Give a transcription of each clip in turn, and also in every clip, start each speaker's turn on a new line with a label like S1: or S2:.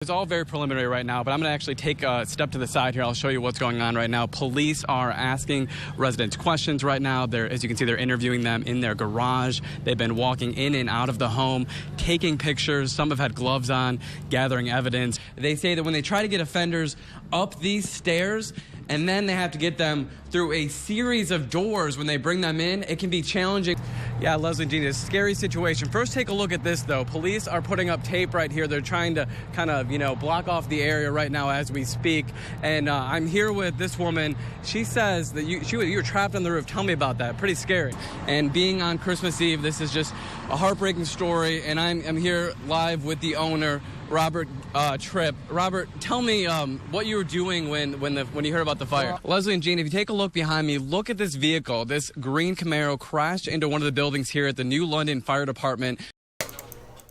S1: It's all very preliminary right now, but I'm going to actually take a step to the side here. I'll show you what's going on right now. Police are asking residents questions right now. As you can see, they're interviewing them in their garage. They've been walking in and out of the home, taking pictures. Some have had gloves on, gathering evidence. They say that when they try to get offenders up these stairs, and then they have to get them through a series of doors when they bring them in, it can be challenging. Yeah, Leslie and Jean, it's a scary situation. First, take a look at this, though. Police are putting up tape right here. They're trying to kind of, block off the area right now as we speak. And I'm here with this woman. She says that you were trapped on the roof. Tell me about that. Pretty scary. And being on Christmas Eve, this is just a heartbreaking story. And I'm here live with the owner, Robert Tripp. Robert, tell me what you were doing when you heard about the fire. Leslie and Jean, if you take a look behind me, look at this vehicle. This green Camaro crashed into one of the buildings here at the New London Fire Department.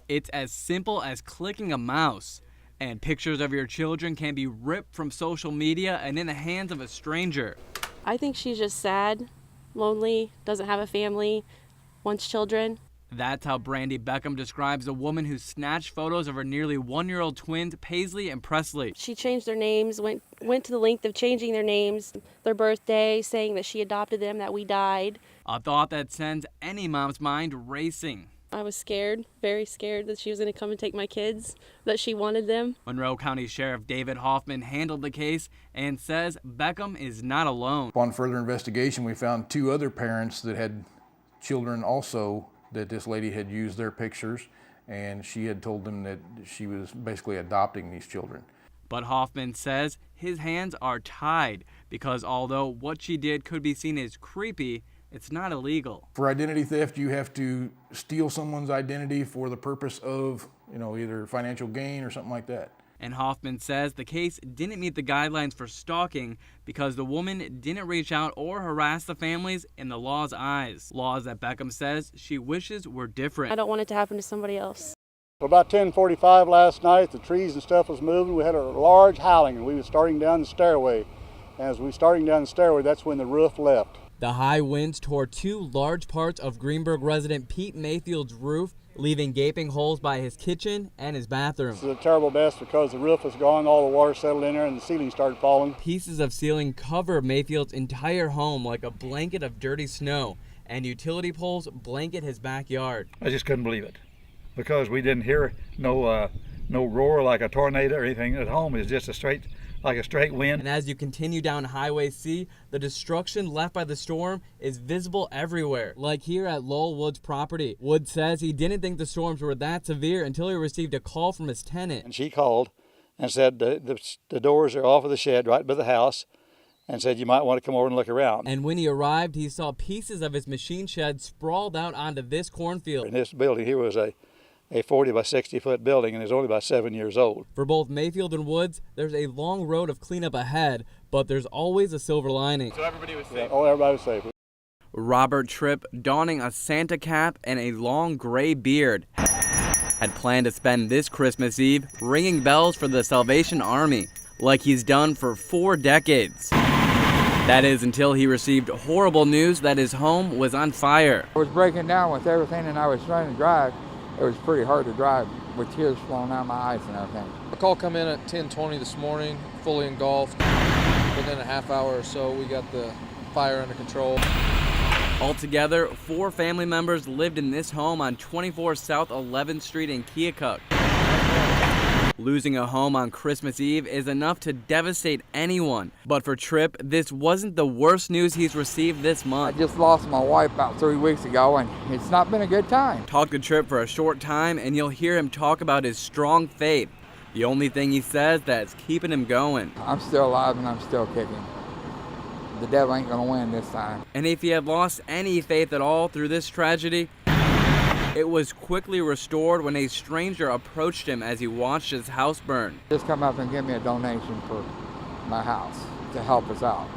S1: It's as simple as clicking a mouse, and pictures of your children can be ripped from social media and in the hands of a stranger.
S2: I think she's just sad, lonely, doesn't have a family, wants children.
S1: That's how Brandy Beckham describes a woman who snatched photos of her nearly one-year-old twins, Paisley and Presley.
S2: She changed their names, went to the length of changing their names, their birthday, saying that she adopted them, that we died.
S1: A thought that sends any mom's mind racing.
S2: I was scared, very scared that she was going to come and take my kids, that she wanted them.
S1: Monroe County Sheriff David Hoffman handled the case and says Beckham is not alone.
S3: Upon further investigation, we found two other parents that had children also that this lady had used their pictures, and she had told them that she was basically adopting these children.
S1: But Hoffman says his hands are tied because although what she did could be seen as creepy, it's not illegal.
S3: For identity theft, you have to steal someone's identity for the purpose of, either financial gain or something like that.
S1: And Hoffman says the case didn't meet the guidelines for stalking because the woman didn't reach out or harass the families in the law's eyes. Laws that Beckham says she wishes were different.
S2: I don't want it to happen to somebody else.
S4: About 10:45 last night, the trees and stuff was moving. We had a large howling, and we were starting down the stairway. As we were starting down the stairway, that's when the roof left.
S1: The high winds tore two large parts of Greenberg resident Pete Mayfield's roof, leaving gaping holes by his kitchen and his bathroom.
S4: This is a terrible mess because the roof was gone, all the water settled in there, and the ceiling started falling.
S1: Pieces of ceiling cover Mayfield's entire home like a blanket of dirty snow, and utility poles blanket his backyard.
S5: I just couldn't believe it because we didn't hear no roar like a tornado or anything at home. It's just a straight wind.
S1: And as you continue down Highway C, the destruction left by the storm is visible everywhere, like here at Lowell Wood's property. Wood says he didn't think the storms were that severe until he received a call from his tenant.
S5: And she called and said the doors are off of the shed right by the house, and said you might want to come over and look around.
S1: And when he arrived, he saw pieces of his machine shed sprawled out onto this cornfield.
S5: And this building here was a 40 by 60 foot building, and is only about 7 years old.
S1: For both Mayfield and Woods, there's a long road of cleanup ahead, but there's always a silver lining. So everybody was safe.
S4: Yeah, everybody was safe.
S1: Robert Tripp, donning a Santa cap and a long gray beard, had planned to spend this Christmas Eve ringing bells for the Salvation Army, like he's done for 4 decades. That is until he received horrible news that his home was on fire.
S6: I was breaking down with everything, and I was trying to drive. It was pretty hard to drive with tears flowing out of my eyes and everything.
S7: A call come in at 10:20 this morning, fully engulfed. Within a half hour or so, we got the fire under control.
S1: Altogether, 4 family members lived in this home on 24 South 11th Street in Keokuk. Losing a home on Christmas Eve is enough to devastate anyone. But for Tripp, this wasn't the worst news he's received this month.
S6: I just lost my wife about 3 weeks ago, and it's not been a good time.
S1: Talk to Tripp for a short time, and you'll hear him talk about his strong faith. The only thing he says that's keeping him going.
S6: I'm still alive and I'm still kicking. The devil ain't gonna win this time.
S1: And if he had lost any faith at all through this tragedy, it was quickly restored when a stranger approached him as he watched his house burn.
S6: Just come up and give me a donation for my house to help us out.